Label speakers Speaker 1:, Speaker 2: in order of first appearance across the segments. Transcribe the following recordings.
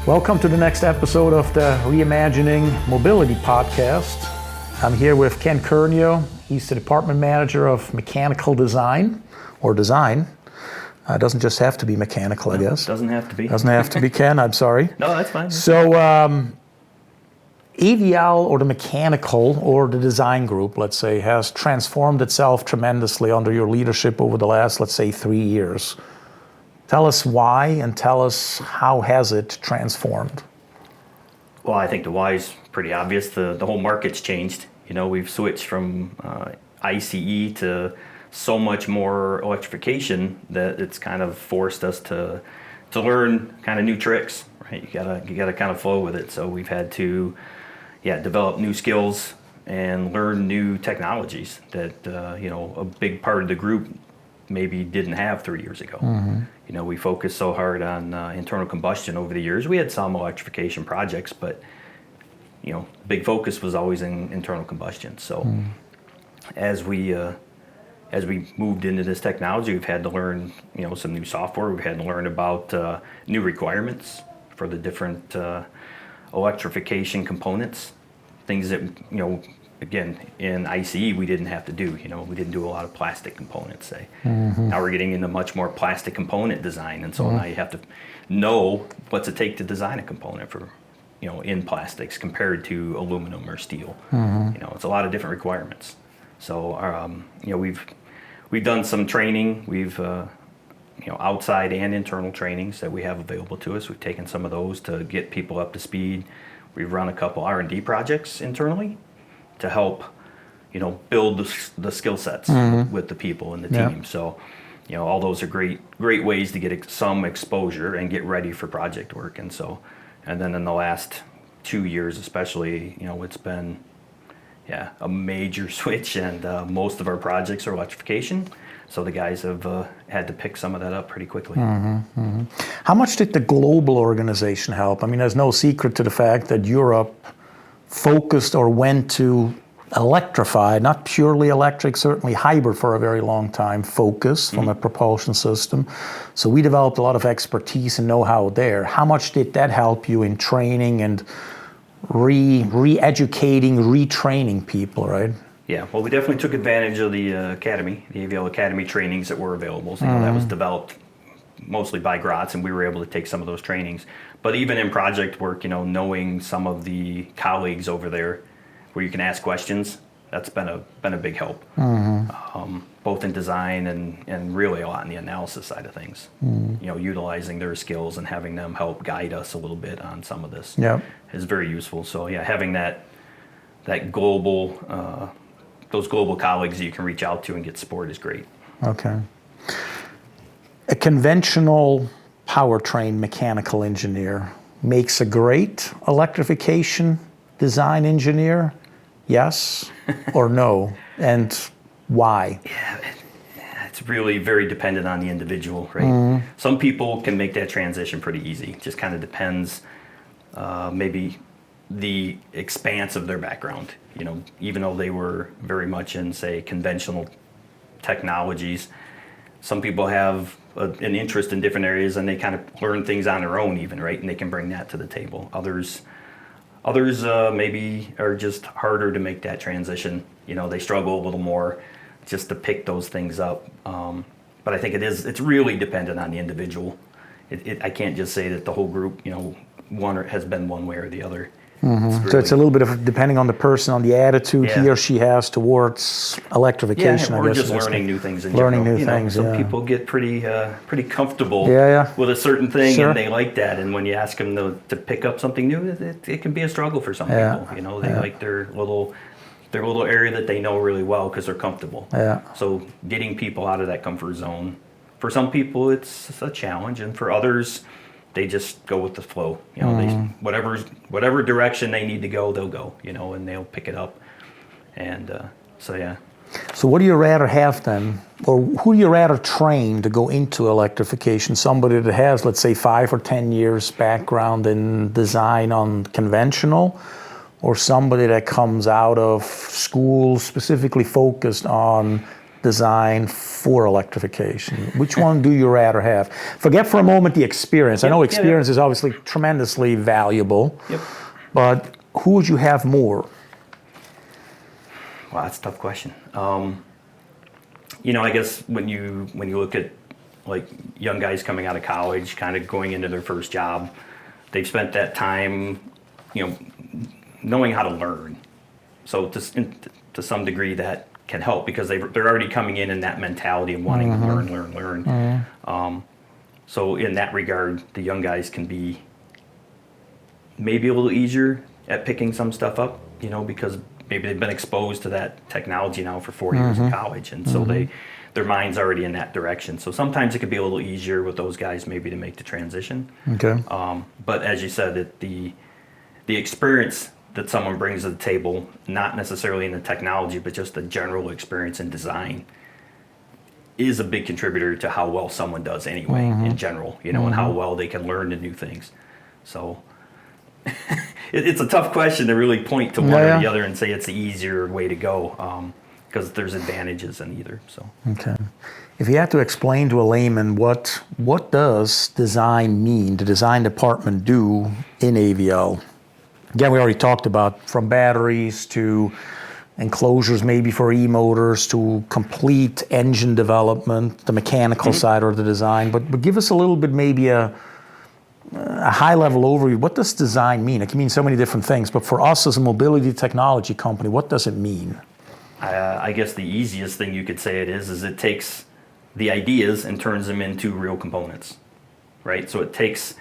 Speaker 1: Welcome to the next episode of the Reimagining Mobility Podcast. I'm here with Ken Kernyo. He's the Department Manager of Mechanical Design, or Design. It doesn't just have to be mechanical, I guess.
Speaker 2: Doesn't have to be.
Speaker 1: Doesn't have to be, Ken, I'm sorry.
Speaker 2: No, that's fine.
Speaker 1: So, AVL, or the mechanical, or the design group, let's say, has transformed itself tremendously under your leadership over the last, let's say, 3 years. Tell us why, and tell us how has it transformed?
Speaker 2: Well, I think the why is pretty obvious. The whole market's changed. You know, we've switched from ICE to so much more electrification that it's kind of forced us to learn kind of new tricks, right? You gotta kind of flow with it. So we've had to, develop new skills and learn new technologies that a big part of the group maybe didn't have 3 years ago. Mm-hmm. You know, we focused so hard on internal combustion over the years. We had some electrification projects, but big focus was always in internal combustion. So as we moved into this technology, we've had to learn some new software. We've had to learn about new requirements for the different electrification components, things that again, in ICE, we didn't have to do. We didn't do a lot of plastic components, say. Mm-hmm. Now we're getting into much more plastic component design, and so now you have to know what's it take to design a component for, in plastics compared to aluminum or steel. Mm-hmm. It's a lot of different requirements. So, we've done some training. We've, outside and internal trainings that we have available to us. We've taken some of those to get people up to speed. We've run a couple R&D projects internally to help, build the skill sets with the people in the team. Yeah. So, all those are great ways to get some exposure and get ready for project work. And then in the last 2 years, especially, it's been, a major switch, and most of our projects are electrification. So the guys have had to pick some of that up pretty quickly. Mm-hmm, mm-hmm.
Speaker 1: How much did the global organization help? I mean, there's no secret to the fact that Europe focused or went to electrify, not purely electric, certainly hybrid for a very long time, focus from a propulsion system. So we developed a lot of expertise and know-how there. How much did that help you in training and re-educating, retraining people, right?
Speaker 2: Yeah, well, we definitely took advantage of the academy, the AVL Academy trainings that were available. So that was developed mostly by Gratz, and we were able to take some of those trainings. But even in project work, knowing some of the colleagues over there where you can ask questions, that's been a big help, both in design and really a lot in the analysis side of things. Utilizing their skills and having them help guide us a little bit on some of this is very useful. So having that global, those global colleagues that you can reach out to and get support is great.
Speaker 1: Okay. A conventional powertrain mechanical engineer makes a great electrification design engineer, yes or no, and why?
Speaker 2: Yeah, it's really very dependent on the individual, right? Some people can make that transition pretty easy. It just kind of depends, maybe the expanse of their background. Even though they were very much in, say, conventional technologies, some people have an interest in different areas, and they kind of learn things on their own even, right? And they can bring that to the table. Others maybe are just harder to make that transition. They struggle a little more just to pick those things up. But I think it's really dependent on the individual. I can't just say that the whole group, one has been one way or the other.
Speaker 1: Mm-hmm. So it's a little bit of depending on the person, on the attitude he or she has towards electrification.
Speaker 2: Or just learning new things in
Speaker 1: learning
Speaker 2: general.
Speaker 1: New things.
Speaker 2: Some people get pretty comfortable with a certain thing, and they like that. And when you ask them to pick up something new, it can be a struggle for some people. They like their little area that they know really well because they're comfortable. Yeah. So getting people out of that comfort zone, for some people it's a challenge, and for others, they just go with the flow. They whatever direction they need to go, they'll go. And they'll pick it up. And
Speaker 1: So what do you rather have then, or who do you rather train to go into electrification? Somebody that has, let's say, 5 or 10 years background in design on conventional, or somebody that comes out of school specifically focused on design for electrification? Which one do you rather have? Forget for a moment the experience. I know experience is obviously tremendously valuable, but who would you have more?
Speaker 2: Wow, that's a tough question. I guess when you look at like young guys coming out of college, kind of going into their first job, they've spent that time, knowing how to learn. So to some degree that can help because they're already coming in that mentality of wanting to learn. So in that regard, the young guys can be maybe a little easier at picking some stuff up, because maybe they've been exposed to that technology now for 4 years in college, and so their mind's already in that direction. So sometimes it could be a little easier with those guys maybe to make the transition.
Speaker 1: Okay.
Speaker 2: But as you said, the experience that someone brings to the table, not necessarily in the technology, but just the general experience in design, is a big contributor to how well someone does anyway, in general, and how well they can learn the new things. So it's a tough question to really point to one or the other and say it's the easier way to go, because there's advantages in either. So
Speaker 1: okay, if you had to explain to a layman what does design mean, the design department do in AVL? Again, we already talked about from batteries to enclosures maybe for e-motors to complete engine development, the mechanical side or the design, but give us a little bit maybe a high-level overview. What does design mean? It can mean so many different things, but for us as a mobility technology company, what does it mean?
Speaker 2: I guess the easiest thing you could say it is it takes the ideas and turns them into real components, right? So it takes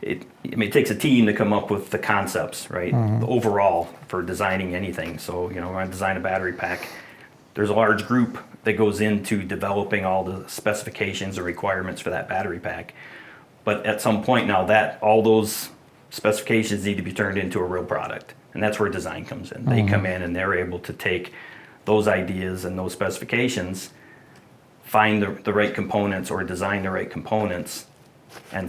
Speaker 2: a team to come up with the concepts, right? The overall for designing anything. So, when I design a battery pack, there's a large group that goes into developing all the specifications or requirements for that battery pack. But at some point now all those specifications need to be turned into a real product. And that's where design comes in. They come in and they're able to take those ideas and those specifications, find the right components or design the right components and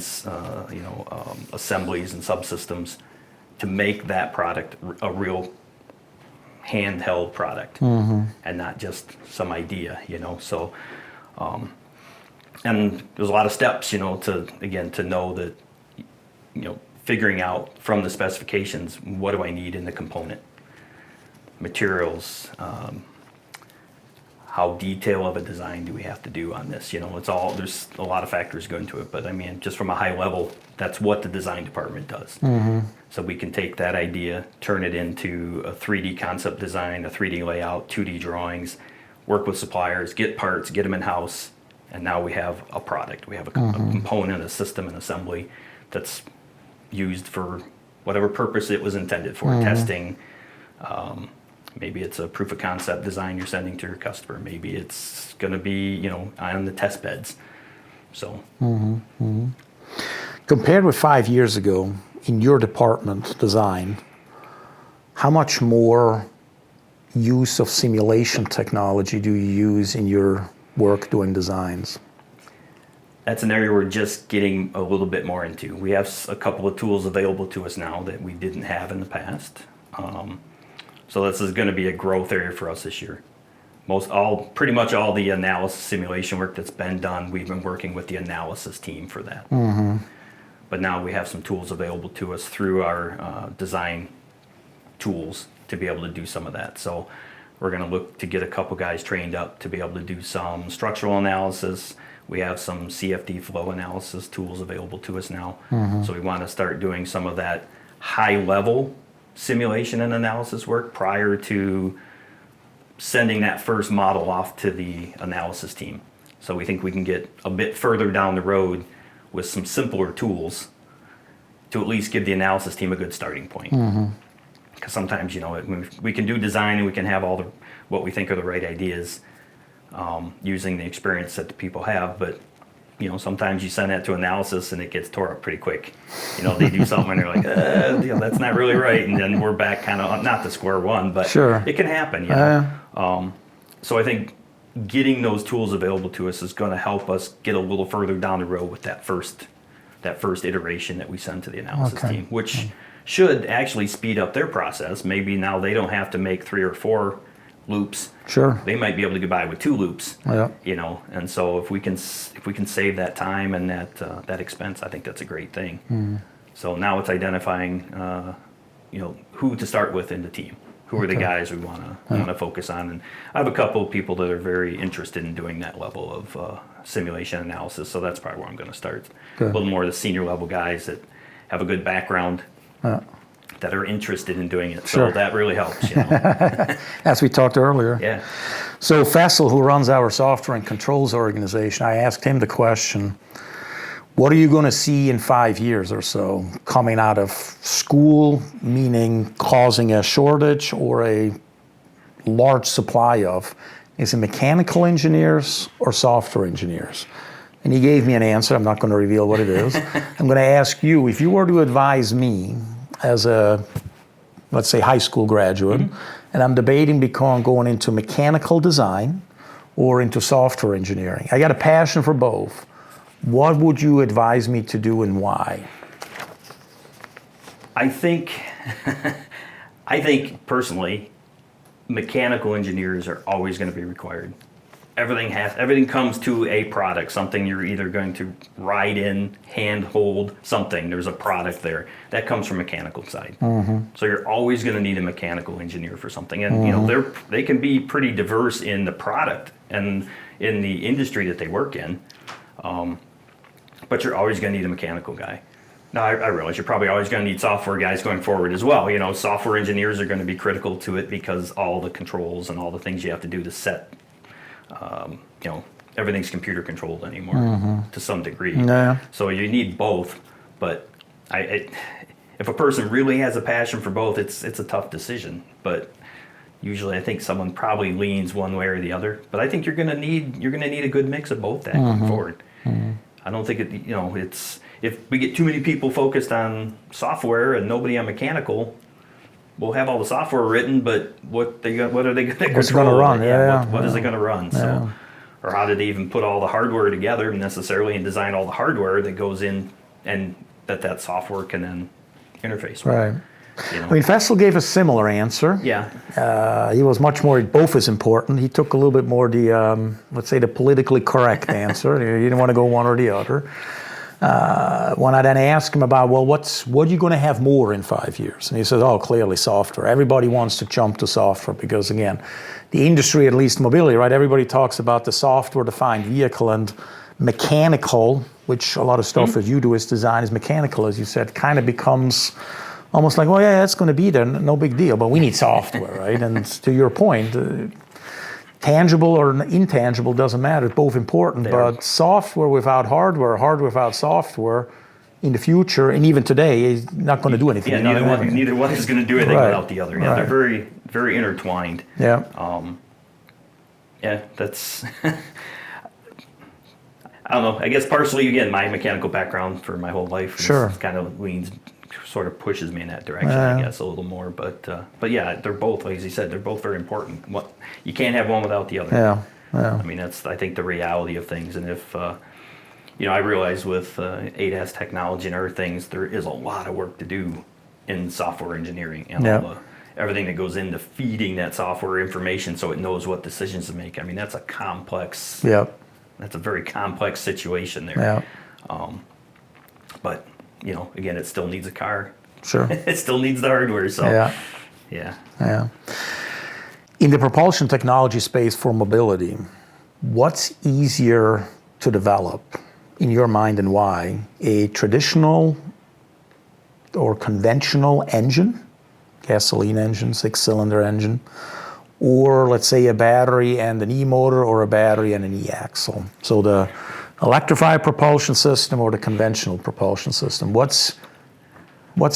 Speaker 2: assemblies and subsystems to make that product a real handheld product and not just some idea, So, and there's a lot of steps, to know that, figuring out from the specifications, what do I need in the component, materials, how detailed of a design do we have to do on this? There's a lot of factors go into it, but just from a high level, that's what the design department does. So we can take that idea, turn it into a 3D concept design, a 3D layout, 2D drawings, work with suppliers, get parts, get them in-house, and now we have a product. We have a component, a system, an assembly that's used for whatever purpose it was intended for, testing. Maybe it's a proof of concept design you're sending to your customer. Maybe it's going to be, on the test beds. So,
Speaker 1: compared with 5 years ago in your department, design, how much more use of simulation technology do you use in your work doing designs?
Speaker 2: That's an area we're just getting a little bit more into. We have a couple of tools available to us now that we didn't have in the past. So this is going to be a growth area for us this year. Pretty much all the analysis simulation work that's been done, we've been working with the analysis team for that. But now we have some tools available to us through our design tools to be able to do some of that. So we're going to look to get a couple guys trained up to be able to do some structural analysis. We have some CFD flow analysis tools available to us now. So we want to start doing some of that high-level simulation and analysis work prior to sending that first model off to the analysis team. So we think we can get a bit further down the road with some simpler tools to at least give the analysis team a good starting point. Because sometimes, we can do design and we can have all what we think are the right ideas using the experience that the people have, but sometimes you send that to analysis and it gets tore up pretty quick. They do something and they're like, that's not really right. And then we're back kind of, not to square one, but It can happen, So I think getting those tools available to us is going to help us get a little further down the road with that first iteration that we send to the analysis team, which should actually speed up their process. Maybe now they don't have to make 3 or 4 loops.
Speaker 1: Sure.
Speaker 2: They might be able to get by with 2 loops.
Speaker 1: Yeah.
Speaker 2: You know, and so if we can save that time and that expense, I think that's a great thing. So now it's identifying, who to start with in the team. Who are the guys we want to focus on? And I have a couple of people that are very interested in doing that level of simulation analysis. So that's probably where I'm going to start.
Speaker 1: Good.
Speaker 2: A little more of the senior level guys that have a good background, that are interested in doing it.
Speaker 1: Sure.
Speaker 2: So that really helps. You know?
Speaker 1: As we talked earlier.
Speaker 2: Yeah.
Speaker 1: So Fessel, who runs our software and controls organization, I asked him the question, what are you going to see in 5 years or so coming out of school, meaning causing a shortage or a large supply of? Is it mechanical engineers or software engineers? And he gave me an answer. I'm not going to reveal what it is. I'm going to ask you, if you were to advise me as a, let's say, high school graduate, and I'm debating going into mechanical design or into software engineering. I got a passion for both. What would you advise me to do and why?
Speaker 2: I think personally, mechanical engineers are always going to be required. Everything comes to a product, something you're either going to ride in, hand hold, something. There's a product there that comes from mechanical side. So you're always going to need a mechanical engineer for something, and they can be pretty diverse in the product and in the industry that they work in. But you're always going to need a mechanical guy. Now, I realize you're probably always going to need software guys going forward as well. You know, software engineers are going to be critical to it because all the controls and all the things you have to do to set, everything's computer controlled anymore to some degree.
Speaker 1: Yeah.
Speaker 2: So you need both. But if a person really has a passion for both, it's a tough decision. But usually, I think someone probably leans one way or the other. But I think you're going to need a good mix of both that going forward. I don't think it's if we get too many people focused on software and nobody on mechanical, we'll have all the software written, but what are they going to control?
Speaker 1: What's going to run?
Speaker 2: What is it going to run? So, or how did they even put all the hardware together necessarily and design all the hardware that goes in and that software can then interface with?
Speaker 1: Right. I mean, Fessel gave a similar answer.
Speaker 2: Yeah.
Speaker 1: He was much more, both is important. He took a little bit more the, let's say, the politically correct answer. He didn't want to go one or the other. When I then asked him about, well, what are you going to have more in 5 years? And he says, clearly software. Everybody wants to jump to software because, again, the industry, at least mobility, right? Everybody talks about the software-defined vehicle and mechanical, which a lot of stuff that you do as design is mechanical, as you said, kind of becomes almost like, well, yeah, that's going to be there, no big deal, but we need software, right? And to your point, tangible or intangible doesn't matter, it's both important, but software without hardware, hardware without software, in the future, and even today, is not going to do anything.
Speaker 2: Yeah, neither one is going to do anything without the other. Yeah, they're very, very intertwined.
Speaker 1: Yeah.
Speaker 2: That's... I don't know. I guess partially, again, my mechanical background for my whole life kind of sort of pushes me in that direction, I guess, a little more. But yeah, they're both, like as you said, they're both very important. You can't have one without the other.
Speaker 1: Yeah.
Speaker 2: I mean, that's, I think, the reality of things. And if, I realize with ADAS technology and other things, there is a lot of work to do in software engineering and everything that goes into feeding that software information so it knows what decisions to make. I mean, that's a complex... That's a very complex situation there. But, again, it still needs a car.
Speaker 1: Sure.
Speaker 2: It still needs the hardware. So,
Speaker 1: yeah. In the propulsion technology space for mobility, what's easier to develop in your mind and why? A traditional or conventional engine, gasoline engine, 6-cylinder engine, or let's say a battery and an e-motor or a battery and an e-axle. So the electrified propulsion system or the conventional propulsion system. What's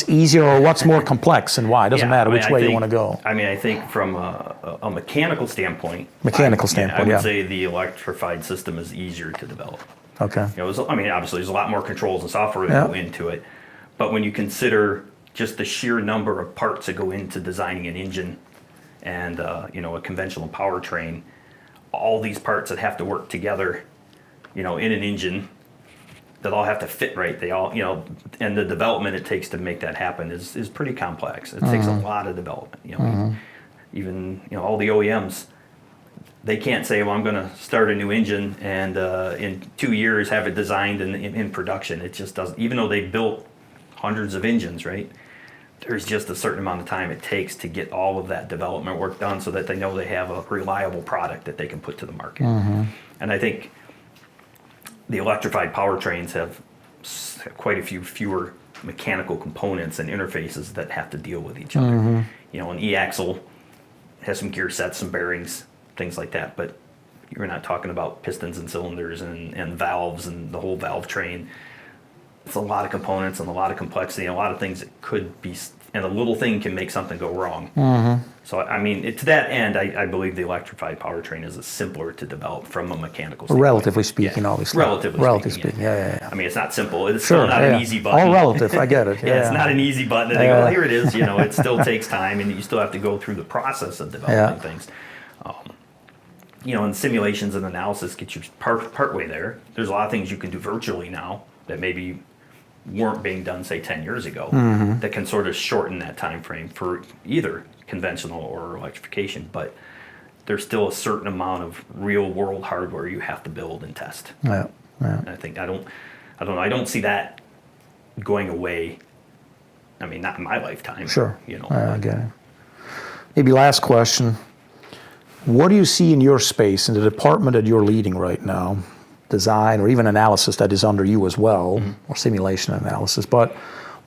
Speaker 1: easier or what's more complex and why? It doesn't matter which way you want to go.
Speaker 2: I mean, I think from a mechanical standpoint,
Speaker 1: I would
Speaker 2: say the electrified system is easier to develop.
Speaker 1: Okay.
Speaker 2: Obviously there's a lot more controls and software that go into it. But when you consider just the sheer number of parts that go into designing an engine and a conventional powertrain, all these parts that have to work together, in an engine, that all have to fit right. They all, and the development it takes to make that happen is pretty complex. It takes a lot of development. even all the OEMs, they can't say, well, I'm going to start a new engine and in 2 years have it designed and in production. It just doesn't, even though they built hundreds of engines, right? There's just a certain amount of time it takes to get all of that development work done so that they know they have a reliable product that they can put to the market. And I think the electrified powertrains have quite a few fewer mechanical components and interfaces that have to deal with each other. An e-axle has some gear sets, some bearings, things like that, but you're not talking about pistons and cylinders and valves and the whole valve train. It's a lot of components and a lot of complexity and a lot of things that could be, and a little thing can make something go wrong. So, I mean, to that end, I believe the electrified powertrain is simpler to develop from a mechanical standpoint.
Speaker 1: Relatively speaking, obviously.
Speaker 2: Relatively speaking.
Speaker 1: Yeah.
Speaker 2: I mean, it's not simple. It's still not an easy button.
Speaker 1: All relative, I get it.
Speaker 2: It's not an easy button. And they go, well, here it is. It still takes time, and you still have to go through the process of developing things. And simulations and analysis get you part way there. There's a lot of things you can do virtually now that maybe weren't being done, say, 10 years ago, that can sort of shorten that time frame for either conventional or electrification. But there's still a certain amount of real world hardware you have to build and test. And I think I don't know. I don't see that going away. I mean, not in my lifetime.
Speaker 1: Sure. I get it. Maybe last question. What do you see in your space, in the department that you're leading right now, design or even analysis that is under you as well, or simulation analysis, but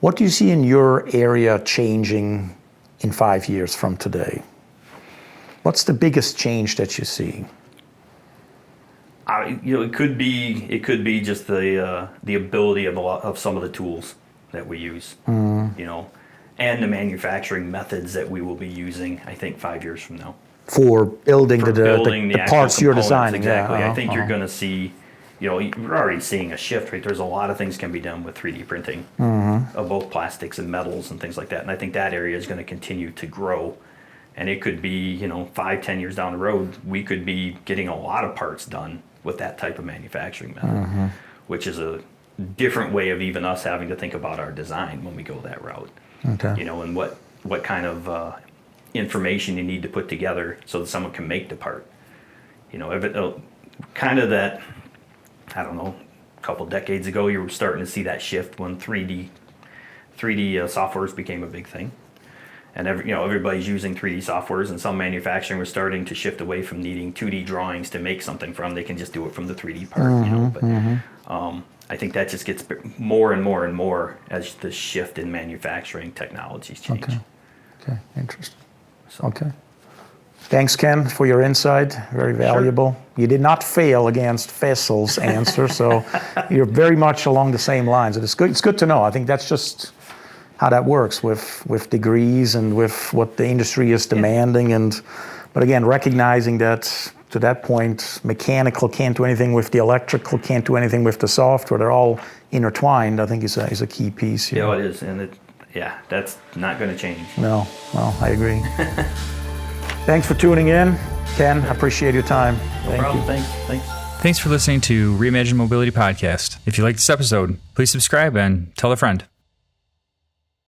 Speaker 1: what do you see in your area changing in 5 years from today? What's the biggest change that you see?
Speaker 2: It could be just the ability of some of the tools that we use, and the manufacturing methods that we will be using, I think, 5 years from now.
Speaker 1: For building the parts you're designing.
Speaker 2: Exactly. I think you're going to see, you're already seeing a shift, right? There's a lot of things can be done with 3D printing of both plastics and metals and things like that. And I think that area is going to continue to grow. And it could be, 5-10 years down the road, we could be getting a lot of parts done with that type of manufacturing method, which is a different way of even us having to think about our design when we go that route.
Speaker 1: Okay.
Speaker 2: And what kind of information you need to put together so that someone can make the part. Kind of that, I don't know, a couple decades ago, you were starting to see that shift when 3D softwares became a big thing. And everybody's using 3D softwares, and some manufacturing was starting to shift away from needing 2D drawings to make something from. They can just do it from the 3D part, But I think that just gets more and more and more as the shift in manufacturing technologies change.
Speaker 1: Okay, interesting. Okay. Thanks, Ken, for your insight. Very valuable. Sure. You did not fail against Faisal's answer, so you're very much along the same lines. It's good to know. I think that's just how that works with degrees and with what the industry is demanding. But again, recognizing that to that point, mechanical can't do anything with the electrical, can't do anything with the software. They're all intertwined, I think is a key piece here.
Speaker 2: Yeah, it is. And that's not going to change.
Speaker 1: No, well, I agree. Thanks for tuning in. Ken, I appreciate your time.
Speaker 2: No problem. Thanks.
Speaker 3: Thanks for listening to Reimagine Mobility Podcast. If you like this episode, please subscribe and tell a friend.